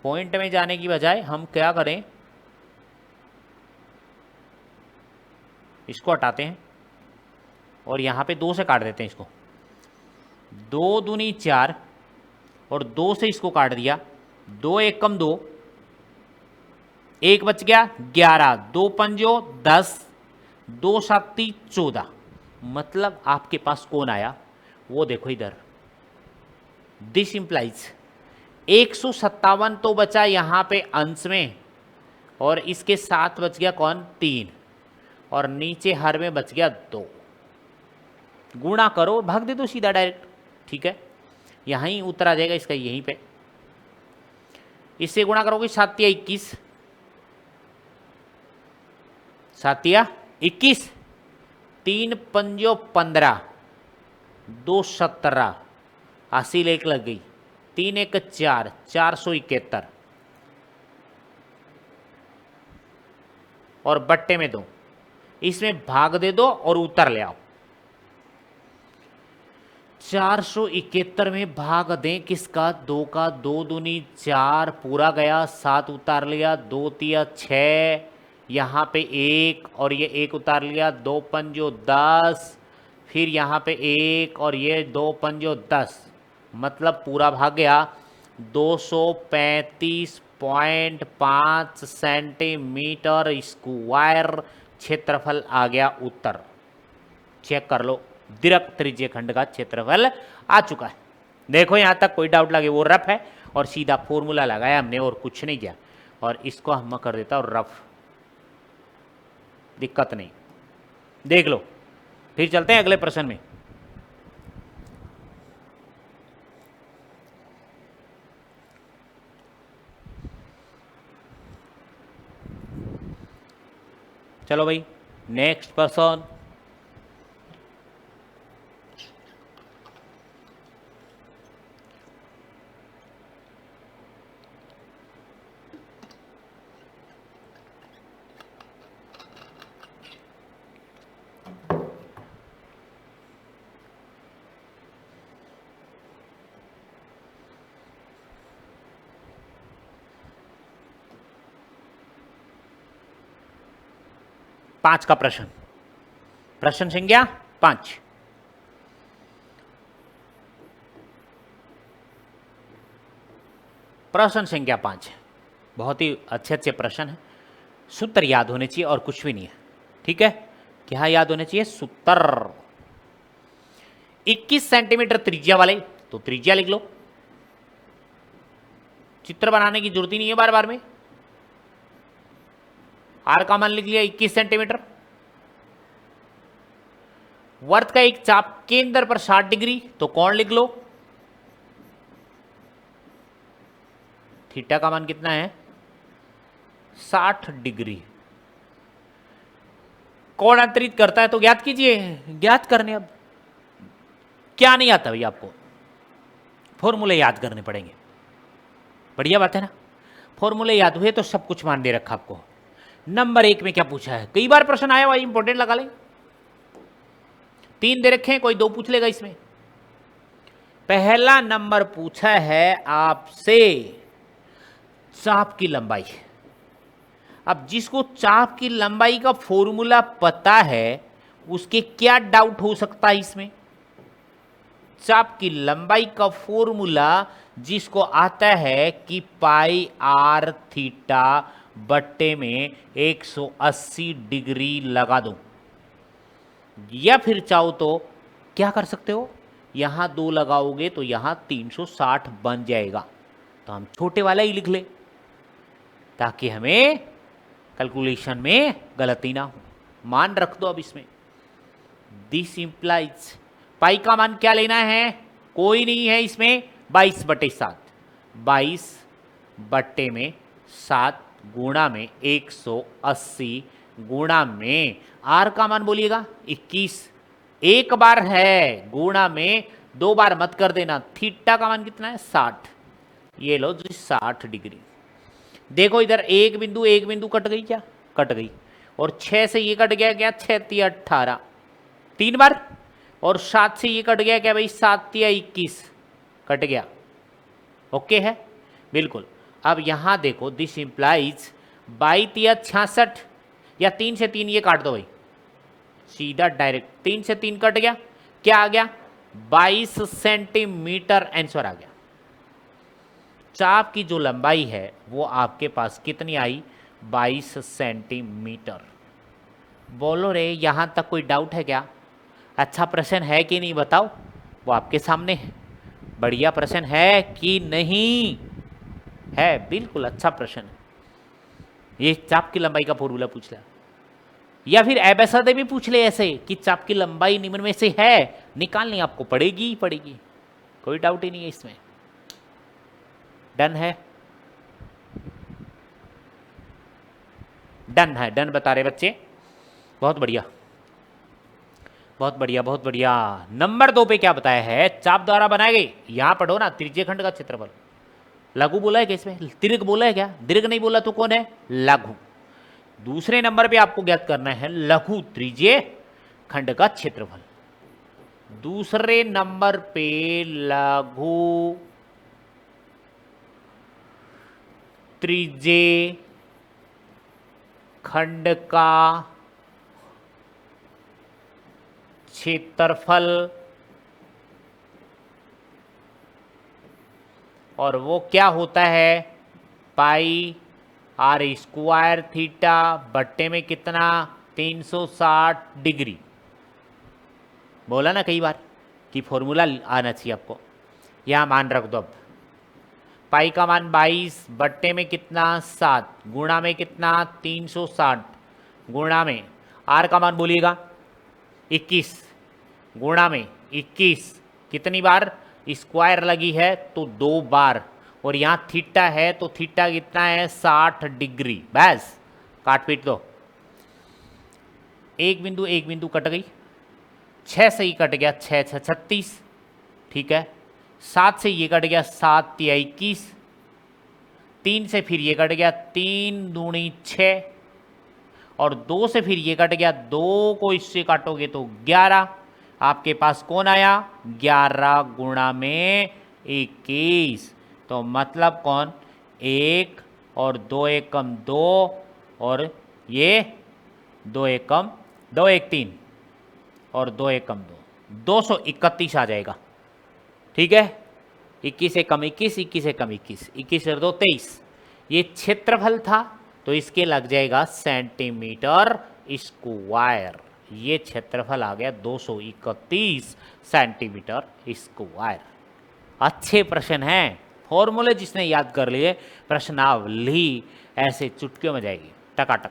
पॉइंट में जाने की बजाय हम क्या करें, इसको हटाते हैं और यहां पे 2 से काट देते हैं इसको, 2 दूनी 4 और 2 से इसको काट दिया, 2 एक कम 2, 1 बच गया 11, 2 पंजो 10, 2 साती 14, मतलब आपके पास कौन आया वो देखो इधर। दिस इंप्लाइज 157 तो बचा यहां पे अंश में और इसके साथ बच गया कौन 3 और नीचे हर में बच गया 2। गुणा करो, भाग दे दो सीधा डायरेक्ट। ठीक है, यहीं उत्तर आ जाएगा इसका, यहीं पे इससे गुणा करोगे 7 या 21, 7 या 21, 3 पंजो 15, 2 17, 80 एक लग गई, 3 एक 4, 471 और बट्टे में 2, इसमें भाग दे दो और उत्तर ले आओ। 471 में भाग दें किसका, 2 का, 2 दूनी 4 पूरा गया, 7 उतार लिया, 2 तिया 6, यहाँ पे 1 और ये 1 उतार लिया, 2 पंजो 10, फिर यहाँ पे 1 और ये 2 पंजो 10, मतलब पूरा भाग गया। 235.5 सेंटीमीटर स्क्वायर क्षेत्रफल आ गया उत्तर। चेक कर लो, दीर्घ त्रिज्यीय खंड का क्षेत्रफल आ चुका है। देखो यहां तक कोई डाउट लगे वो रफ है, और सीधा फॉर्मूला लगाया हमने और कुछ नहीं किया, और इसको हम कर देता हूं रफ, दिक्कत नहीं। देख लो, फिर चलते हैं अगले प्रश्न में। चलो भाई, नेक्स्ट पर्सन। पांच का प्रश्न, प्रश्न संख्या 5। प्रश्न संख्या 5 है, बहुत ही अच्छे अच्छे प्रश्न है। सूत्र याद होने चाहिए और कुछ भी नहीं है, ठीक है। क्या याद होने चाहिए, सूत्र। 21 सेंटीमीटर त्रिज्या वाले तो त्रिज्या लिख लो, चित्र बनाने की जरूरत ही नहीं है बार बार में। आर का मान लिख लिया 21 सेंटीमीटर। वर्त का एक चाप केंद्र पर 60 डिग्री तो कोण लिख लो। थीटा का मान कितना है, 60 डिग्री। कोण अंतरित करता है तो ज्ञात कीजिए, ज्ञात करने अब क्या नहीं आता भाई आपको, फॉर्मूले याद करने पड़ेंगे। बढ़िया बात है ना, फॉर्मूले याद हुए तो सब कुछ मान दे रखा आपको। नंबर 1 में क्या पूछा है, कई बार प्रश्न आया भाई, इंपॉर्टेंट लगा लें। 3 दे रखे हैं, कोई 2 पूछ लेगा इसमें। पहला नंबर पूछा है आपसे चाप की लंबाई। अब जिसको चाप की लंबाई का फॉर्मूला पता है उसके क्या डाउट हो सकता है इसमें। चाप की लंबाई का फॉर्मूला जिसको आता है कि पाई आर थीटा बट्टे में 180 डिग्री लगा दो, या फिर चाहो तो क्या कर सकते हो, यहां 2 लगाओगे तो यहां 360 बन जाएगा। तो हम छोटे वाला ही लिख ले ताकि हमें कैलकुलेशन में गलती ना हो। मान रख दो अब इसमें। दिस इंप्लाइज, पाई का मान क्या लेना है, कोई नहीं है इसमें, 22/7, 22/7 गुणा में 180 गुणा में आर का मान बोलिएगा 21, एक बार है गुणा में 2 बार मत कर देना। थीटा का मान कितना है 60, ये लो जी 60 डिग्री। देखो इधर एक बिंदु कट गई, क्या कट गई, और 6 से ये कट गया क्या, 6 तिया 18, 3 बार, और 7 से ये कट गया क्या भाई, 7 तिया 21 कट गया। ओके है बिल्कुल। अब यहां देखो, दिस इंप्लाइज 22 तिया 66, या 3 से 3 ये काट दो भाई, सीधा डायरेक्ट 3 से 3 कट गया, क्या आ गया 22 सेंटीमीटर आंसर आ गया। चाप की जो लंबाई है वो आपके पास कितनी आई, 22 सेंटीमीटर। बोलो रे, यहां तक कोई डाउट है क्या, अच्छा प्रश्न है कि नहीं बताओ, वो आपके सामने है। बढ़िया प्रश्न है कि नहीं है, बिल्कुल अच्छा प्रश्न है। ये चाप की लंबाई का फॉर्मूला पूछ लिया, या फिर एबेसडे भी पूछ ले ऐसे कि चाप की लंबाई निम्न में से है, निकालनी आपको पड़ेगी ही पड़ेगी, कोई डाउट ही नहीं है इसमें। डन है, डन है, डन बता रहे बच्चे, बहुत बढ़िया बहुत बढ़िया बहुत बढ़िया। नंबर 2 पे क्या बताया है, चाप द्वारा बनाए गए, यहां पढ़ो ना, त्रिज्यीय खंड का क्षेत्रफल। लघु बोला है क्या इसमें, दीर्घ बोला है क्या, दीर्घ नहीं बोला तो कौन है, लघु। दूसरे नंबर पे आपको ज्ञात करना है लघु त्रिज्यीय खंड का क्षेत्रफल। दूसरे नंबर पे लघु त्रिज्य खंड का क्षेत्रफल, और वो क्या होता है, पाई आर स्क्वायर थीटा बट्टे में कितना, 360 डिग्री। बोला ना कई बार कि फॉर्मूला आना चाहिए आपको। यहाँ मान रख दो। अब पाई का मान 22 बट्टे में कितना 7 गुणा में कितना 360 गुणा में आर का मान बोलिएगा 21 गुणा में 21 कितनी बार स्क्वायर लगी है तो 2 बार, और यहाँ थीटा है तो थीटा कितना है 60 डिग्री। बस काट पीट दो। एक बिंदु कट गई, 6 से ही कट गया, 6 6 36, ठीक है। 7 से ये कट गया, 7 3 21, 3 से फिर ये कट गया, 3 दूनी 6, और 2 से फिर ये कट गया, 2 को इससे काटोगे तो 11। आपके पास कौन आया, 11 गुणा में 21। तो मतलब कौन, 1 और 2 एकम 2, और ये 2 एकम 2 1 3 और 2 एकम 2, 231 आ जाएगा। ठीक है, 21 एकम 21, 21 एकम 21, 21 और 2 23। ये क्षेत्रफल था तो इसके लग जाएगा सेंटीमीटर स्क्वायर। ये क्षेत्रफल आ गया 231 सेंटीमीटर स्क्वायर। अच्छे प्रश्न हैं, फॉर्मूले जिसने याद कर लिए प्रश्नावली ऐसे चुटकियों में जाएगी टकाटक।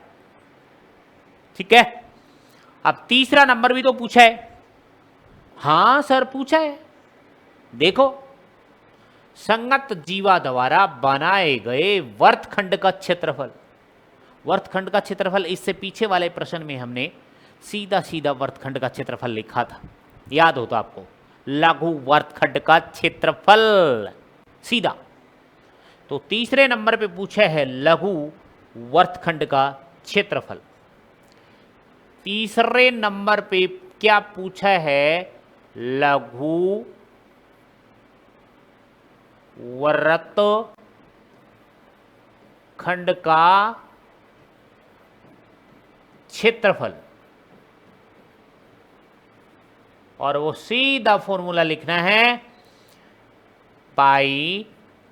ठीक है, अब तीसरा नंबर भी तो पूछा है। हाँ सर पूछा है, देखो संगत जीवा द्वारा बनाए गए वर्तखंड का क्षेत्रफल। वर्तखंड का क्षेत्रफल इससे पीछे वाले प्रश्न में हमने सीधा सीधा वर्तखंड का क्षेत्रफल लिखा था, याद हो तो आपको, लघु वर्तखंड का क्षेत्रफल सीधा। तो तीसरे नंबर पे पूछा है लघु वर्तखंड का क्षेत्रफल। तीसरे नंबर पे क्या पूछा है, लघु वर्तखंड का क्षेत्रफल, और वो सीधा फॉर्मूला लिखना है, पाई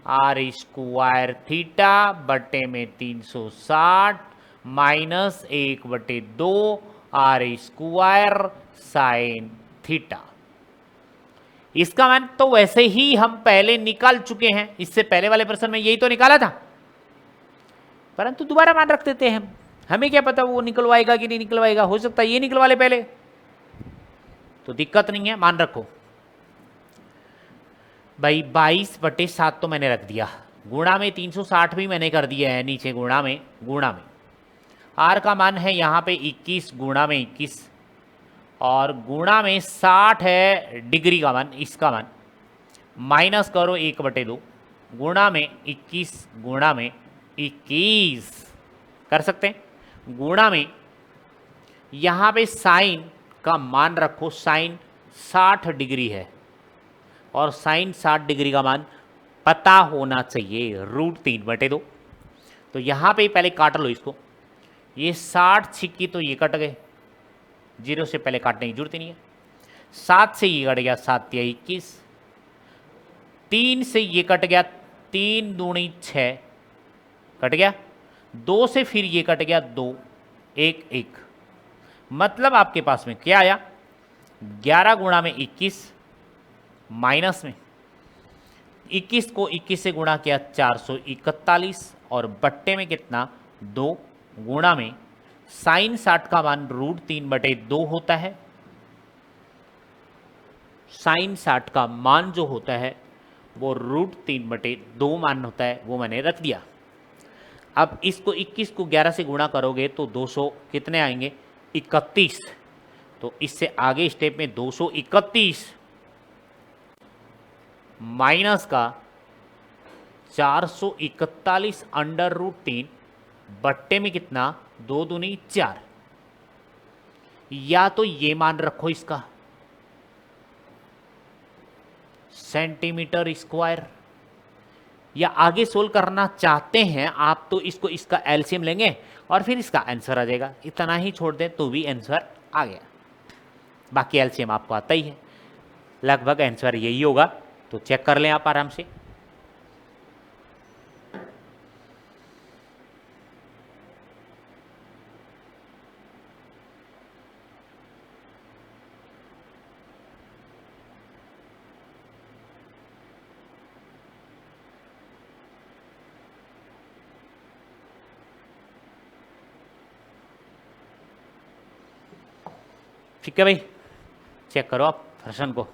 आर स्क्वायर थीटा बटे में 360 minus 1/2 are square sine theta. इसका मान तो वैसे ही हम पहले निकाल चुके हैं, इससे पहले वाले प्रश्न में यही तो निकाला था, परंतु दोबारा मान रख देते हैं। हमें क्या पता वो निकलवाएगा कि नहीं निकलवाएगा, हो सकता है ये निकलवा ले पहले, तो दिक्कत नहीं है, मान रखो भाई। 22/7 तो मैंने रख दिया, गुणा में 360 भी मैंने कर दिया है नीचे, गुणा में आर का मान है यहाँ पे 21 गुणा में 21, और गुणा में 60 है डिग्री का मान, इसका मान माइनस करो 1/2 गुणा में 21 गुणा में 21 कर सकते हैं, गुणा में यहाँ पे साइन का मान रखो, साइन 60 डिग्री है, और साइन 60 डिग्री का मान पता होना चाहिए, √3/2। तो यहाँ पे पहले काट लो इसको, ये 60 छिक्की तो ये कट गए, 0 से पहले काटने की जरूरत ही नहीं है। 7 से ये कट गया, 7 या 21, 3 से ये कट गया, 3 दूनी 6 कट गया, 2 से फिर ये कट गया 2 1 1, मतलब आपके पास में क्या आया, 11 गुणा में 21 माइनस में 21 को 21 से गुणा किया 441, और बट्टे में कितना 2 गुणा में साइन 60 का मान √3/2 होता है। साइन 60 का मान जो होता है वो √3/2 मान होता है, वो मैंने रख दिया। अब इसको 21 को 11 से गुणा करोगे तो 200 कितने आएंगे, 31। तो इससे आगे स्टेप में 231 माइनस का 441 √3 बट्टे में कितना 2 दूनी 4, या तो ये मान रखो इसका, सेंटीमीटर स्क्वायर। या आगे सोल्व करना चाहते हैं आप तो इसको इसका एलसीएम लेंगे और फिर इसका आंसर आ जाएगा। इतना ही छोड़ दें तो भी आंसर आ गया। बाकी एलसीएम आपको आता ही है, लगभग आंसर यही होगा। तो चेक कर लें आप आराम से। ठीक है भाई, चेक करो आप प्रश्न को।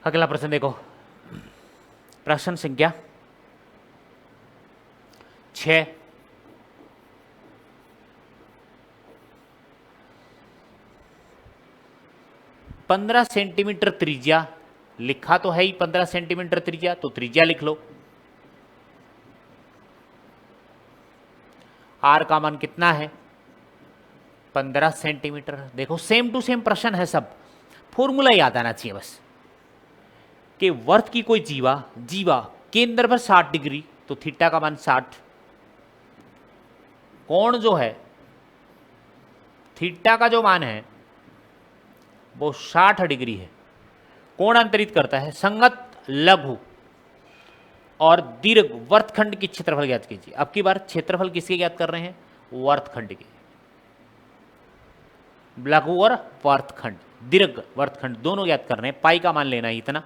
अगला प्रश्न देखो, प्रश्न संख्या 6। पंद्रह सेंटीमीटर त्रिज्या लिखा तो है ही, 15 सेंटीमीटर त्रिज्या, तो त्रिज्या लिख लो। आर का मान कितना है? 15 सेंटीमीटर। देखो सेम टू सेम प्रश्न है सब, फॉर्मूला याद आना चाहिए बस कि वर्त की कोई जीवा केंद्र पर 60 डिग्री, तो थीटा का मान 60। कोण जो है, थीटा का जो मान है वो 60 डिग्री है। कोण अंतरित करता है संगत लघु और दीर्घ वर्तखंड की क्षेत्रफल ज्ञात कीजिए। अब की बार क्षेत्रफल किसके ज्ञात कर रहे हैं? वर्तखंड के। लघु और वर्तखंड, दीर्घ वर्तखंड दोनों ज्ञात कर रहे हैं। पाई का मान लेना है इतना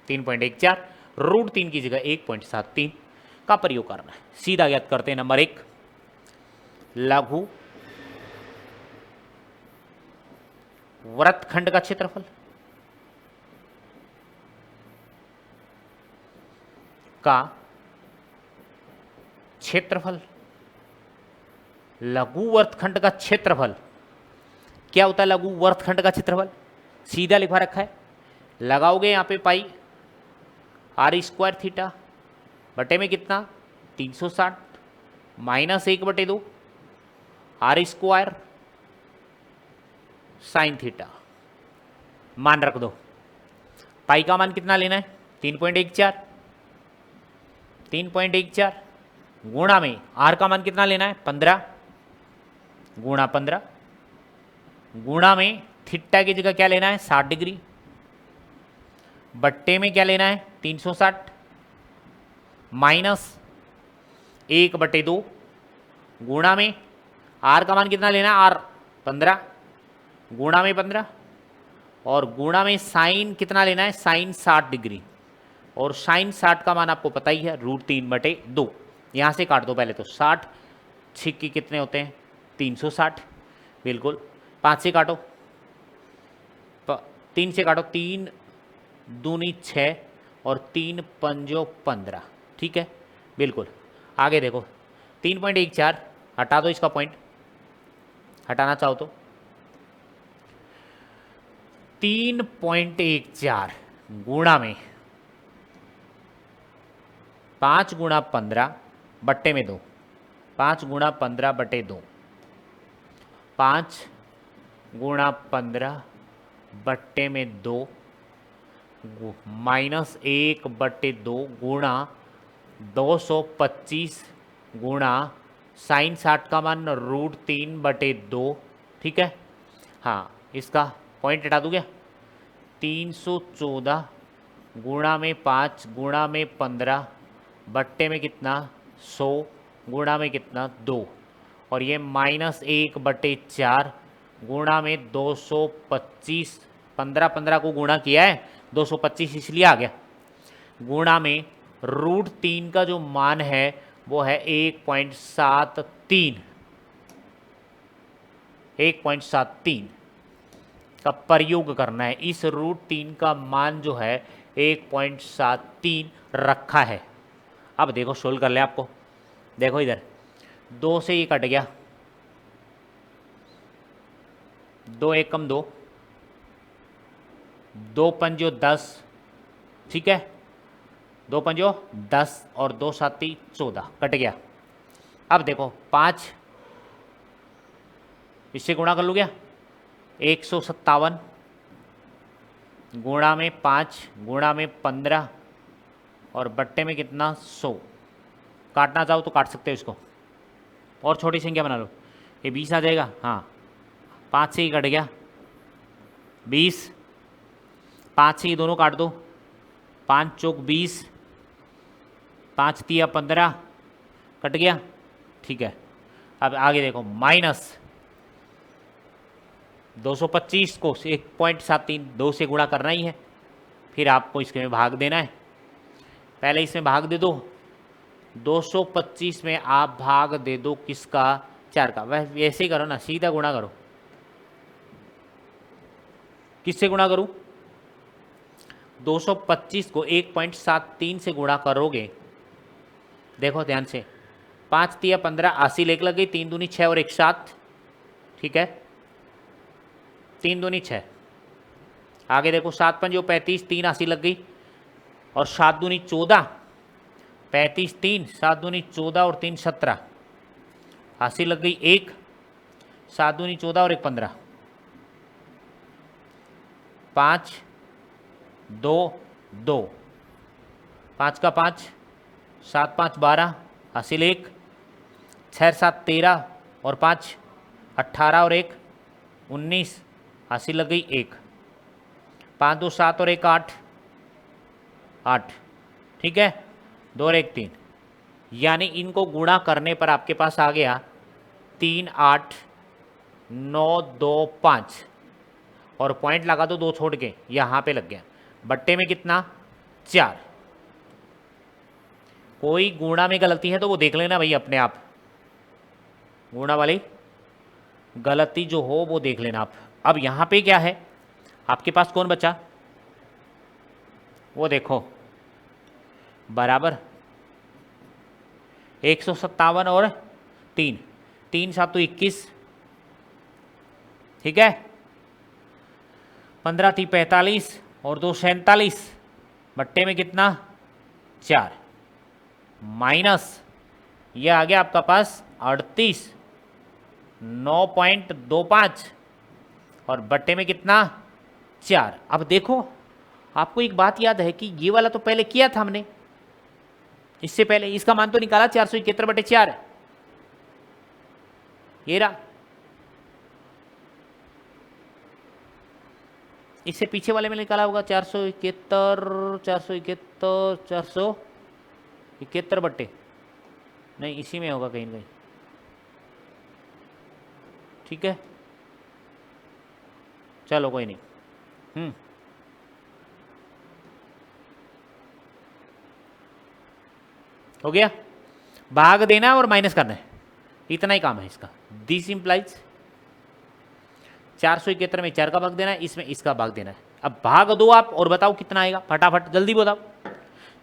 3.14, √3 की जगह 1.73 का प्रयोग करना है। सीधा ज्ञात करते हैं। नंबर 1, लघु वृत्तखंड का क्षेत्रफल लघु वर्तखंड का क्षेत्रफल क्या होता है? लघु वर्तखंड का क्षेत्रफल सीधा लिखा रखा है, लगाओगे यहां पे पाई r² थीटा बटे में कितना 360 माइनस 1/2 r² साइन थीटा। मान रख दो। पाई का मान कितना लेना है? 3.14 गुणा में आर का मान कितना लेना है? 15 गुणा 15 गुणा में थीटा की जगह क्या लेना है? 60 डिग्री बट्टे में क्या लेना है? 360 माइनस 1/2 गुणा में आर का मान कितना लेना है? आर 15 गुणा में 15 और गुणा में साइन कितना लेना है? साइन 60 डिग्री और साइन 60 का मान आपको पता ही है √3/2। यहाँ से काट दो पहले तो 60 छिक्की कितने होते हैं? 360 बिल्कुल। 5 से काटो, 3 से काटो, 3 दूनी 6 और 3 पंजो 15। ठीक है बिल्कुल। आगे देखो 3.14 हटा दो, इसका पॉइंट हटाना चाहो तो 3.14 गुणा में 5 गुणा 15 बट्टे में 2, 5 गुणा 15 बटे 2, 5 गुणा 15 बट्टे में 2 माइनस 1/2 गुणा 225 गुणा साइन 60 का मान √3/2। ठीक है हाँ, इसका पॉइंट हटा दूँ क्या? 314 गुणा में 5 गुणा में 15 बट्टे में कितना 100 गुणा में कितना 2 और ये माइनस 1/4 गुणा में 225, 15 को गुणा किया है 225 इसलिए आ गया, गुणा में √3 का जो मान है वो है 1.73 का प्रयोग करना है। इस √3 का मान जो है 1.73 रखा है। अब देखो सोल्व कर ले आपको। देखो इधर 2 से ये कट गया, 2 1 कम 2, 2 पंजो 10। ठीक है दो पंजो 10 और 2 साती 14, कट गया। अब देखो 5 इससे गुणा कर लूँ क्या, 157 गुणा में 5 गुणा में 15 और बट्टे में कितना 100। काटना चाहो तो काट सकते हो इसको, और छोटी संख्या बना लो, ये 20 आ जाएगा। हाँ 5 से ही कट गया 20, 5 से ही दोनों काट दो, 5 चौक 20, 5 तिया 15, कट गया। ठीक है, अब आगे देखो माइनस 225 को 1.73 2 से गुणा करना ही है, फिर आपको इसके में भाग देना है। पहले इसमें भाग दे दो, 225 में आप भाग दे दो किसका, 4 का। वह वैसे ही करो ना, सीधा गुणा करो। किससे गुणा करूं, 225 को 1.73 से गुणा करोगे। देखो ध्यान से, 5 तिया 15, 80 लेख लग गई, 3 दूनी 6 और 1 7, ठीक है, 3 दूनी 6। आगे देखो 7 पंजो 35, 3 80 लग गई, और 7 दूनी 14, 35 3, 7 दूनी 14 और 3 17, 80 लग गई 1, 7 दूनी 14 और 1 15, 5 2 2, 5 का 5, 7 5 12, 80 1, 6 7 13 और 5 18 और 1 19, 80 लग गई 1, 5 2 7 और 1 8 8, ठीक है, 2 और 1 3। यानी इनको गुणा करने पर आपके पास आ गया 3 8 9 2 5, और पॉइंट लगा दो 2 छोड़ के, यहाँ पे लग गया। बट्टे में कितना 4। कोई गुणा में गलती है तो वो देख लेना भाई अपने आप, गुणा वाली गलती जो हो वो देख लेना आप। अब यहाँ पे क्या है आपके पास, कौन बचा, वो देखो, बराबर 157 और 3, 3 7 तो 21, ठीक है, 15 थी 45 और 2 47, बट्टे में कितना 4, माइनस ये आ गया आपका पास 38 9.25, और बट्टे में कितना 4। अब देखो आपको एक बात याद है कि ये वाला तो पहले किया था हमने, इससे पहले इसका मान तो निकाला 471/4, ये रहा। इससे पीछे वाले में निकाला होगा 471 471 471 बट्टे, नहीं इसी में होगा कहीं ना कहीं, ठीक है, चलो कोई नहीं। हो गया, भाग देना और माइनस करना है, इतना ही काम है इसका। दिस इंप्लाइज 471 में 4 का भाग देना है, इसमें इसका भाग देना है। अब भाग दो आप और बताओ कितना आएगा, फटाफट जल्दी बताओ।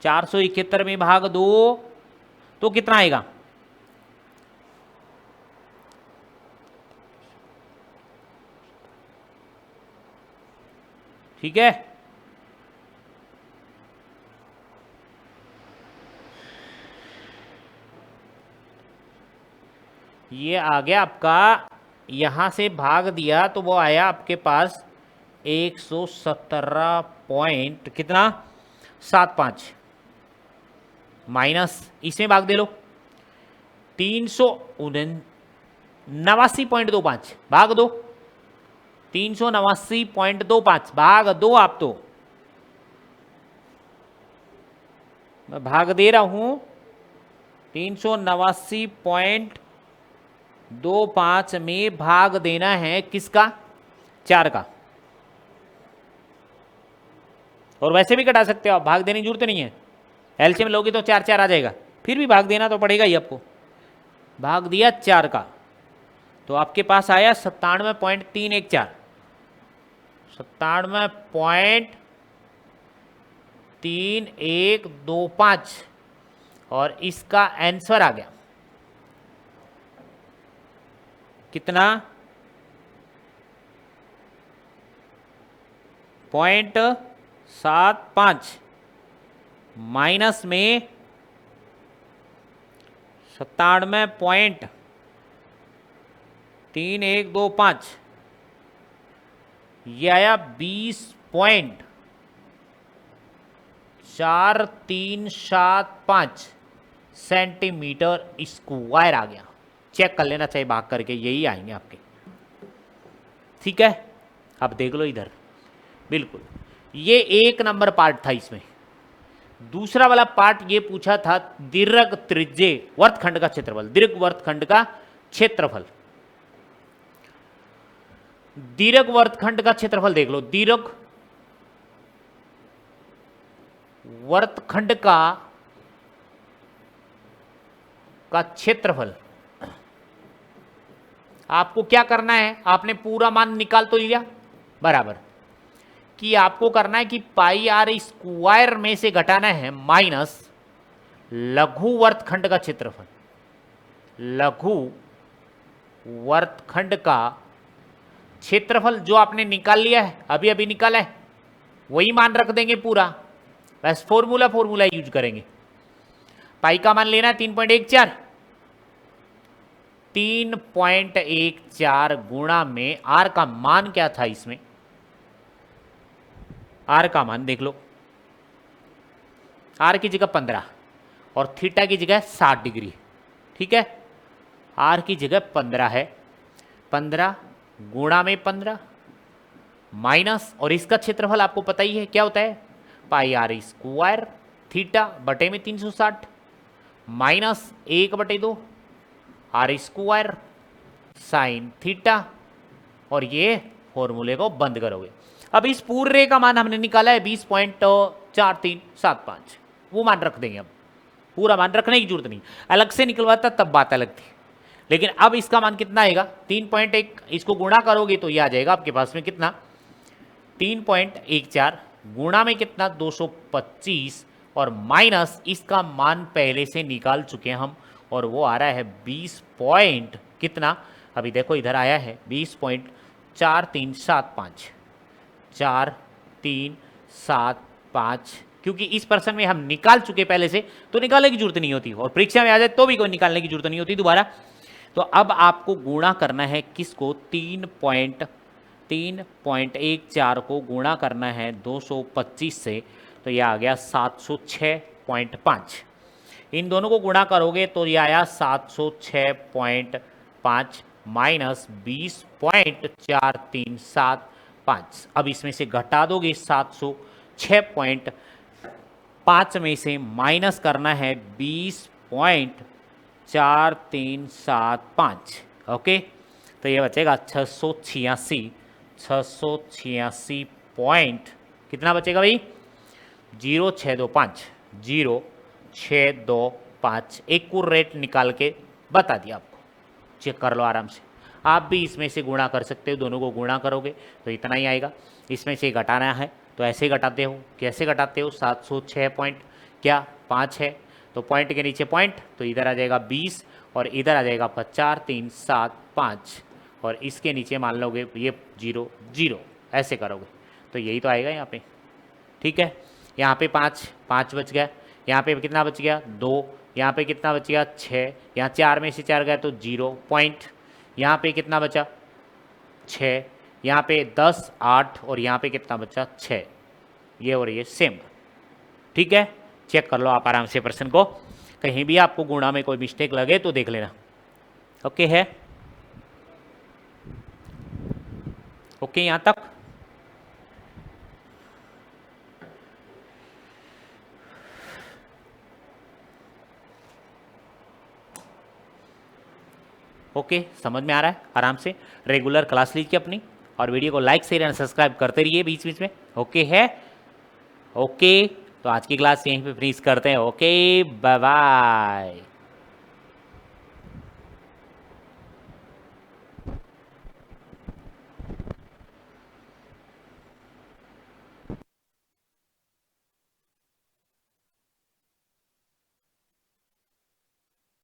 471 में भाग दो तो कितना आएगा, ठीक है, ये आ गया आपका, यहां से भाग दिया तो वो आया आपके पास 117 पॉइंट कितना 75, माइनस इसमें भाग दे लो 389.25, भाग दो 389.25, भाग दो आप तो, मैं भाग दे रहा हूं 389.25 में भाग देना है किसका, 4 का। और वैसे भी कटा सकते हो आप, भाग देने की जरूरत नहीं है, एलसीएम लोगे तो 4 4 आ जाएगा, फिर भी भाग देना तो पड़ेगा ही आपको। भाग दिया 4 का तो आपके पास आया 97.314, 97.3125, और इसका आंसर आ गया कितना 0.75, माइनस में 97.3125, ये आया 20.4375 सेंटीमीटर स्क्वायर आ गया। चेक कर लेना चाहिए भाग करके, यही आएंगे आपके। ठीक है, अब देख लो इधर, बिल्कुल ये 1 नंबर पार्ट था। इसमें दूसरा वाला पार्ट ये पूछा था दीर्घ त्रिज्य वर्तखंड का क्षेत्रफल, दीर्घ वर्तखंड का क्षेत्रफल। दीर्घ वर्तखंड का क्षेत्रफल देख लो, दीर्घ वर्तखंड का क्षेत्रफल। आपको क्या करना है, आपने पूरा मान निकाल तो लिया बराबर, कि आपको करना है कि पाई आर स्क्वायर में से घटाना है माइनस लघु वर्तखंड का क्षेत्रफल। लघु वर्तखंड का क्षेत्रफल जो आपने निकाल लिया है, अभी अभी निकाला है, वही मान रख देंगे पूरा, बस फॉर्मूला यूज करेंगे। पाई का मान लेना है 3.14, 3.14 गुणा में आर का मान क्या था इसमें, आर का मान देख लो, आर की जगह 15 और थीटा की जगह 60 डिग्री। ठीक है, आर की जगह 15 है, 15 गुणा में 15 माइनस, और इसका क्षेत्रफल आपको पता ही है क्या होता है, पाई आर स्क्वायर थीटा बटे में 360 minus 1/2 are square sine theta, और ये फॉर्मूले को बंद करोगे। अब इस पूरे का मान हमने निकाला है 20.4375, वो मान रख देंगे। अब पूरा मान रखने की जरूरत नहीं, अलग से निकलवाता तब बात अलग थी, लेकिन अब इसका मान कितना आएगा 3.1, इसको गुणा करोगे तो ये आ जाएगा आपके पास में कितना 3.14 गुणा में कितना 225, और माइनस इसका मान पहले से निकाल चुके हैं हम, और वो आ रहा है 20 पॉइंट कितना, अभी देखो इधर आया है 20.4375, 4375, क्योंकि इस प्रश्न में हम निकाल चुके पहले से, तो निकालने की जरूरत नहीं होती, और परीक्षा में आ जाए तो भी कोई निकालने की जरूरत नहीं होती दोबारा। तो अब आपको गुणा करना है किसको, 3.14 को गुणा करना है 225 से, तो यह आ गया 706.5। इन दोनों को गुणा करोगे तो यह आया 706.5 माइनस 20.4375। अब इसमें से घटा दोगे 706.5 में से माइनस करना है 20.4375। ओके, तो ये बचेगा 686 पॉइंट कितना बचेगा भाई, 0625 एक्यूरेट निकाल के बता दिया आपको। चेक कर लो आराम से, आप भी इसमें से गुणा कर सकते हो, दोनों को गुणा करोगे तो इतना ही आएगा। इसमें से घटाना है तो ऐसे घटाते हो, कैसे घटाते हो, 706.5 है तो पॉइंट के नीचे पॉइंट, तो इधर आ जाएगा 20 और इधर आ जाएगा 4375, और इसके नीचे मान लोगे ये 0 0, ऐसे करोगे तो यही तो आएगा यहाँ पे। ठीक है, यहाँ पे 5 बच गया, यहाँ पे कितना बच गया 2, यहाँ पे कितना बच गया 6, यहाँ 4 में से 4 गया तो 0 पॉइंट, यहाँ पे कितना बचा 6, यहाँ पे 10 8, और यहाँ पे कितना बचा 6, ये और ये सेम। ठीक है, चेक कर लो आप आराम से प्रश्न को, कहीं भी आपको गुणा में कोई मिस्टेक लगे तो देख लेना। ओके है, ओके यहाँ तक। ओके, समझ में आ रहा है, आराम से रेगुलर क्लास लीजिए अपनी, और वीडियो को लाइक शेयर एंड सब्सक्राइब करते रहिए बीच बीच में। ओके है, ओके, तो आज की क्लास यहीं पे फिनिश करते हैं। Okay, bye bye.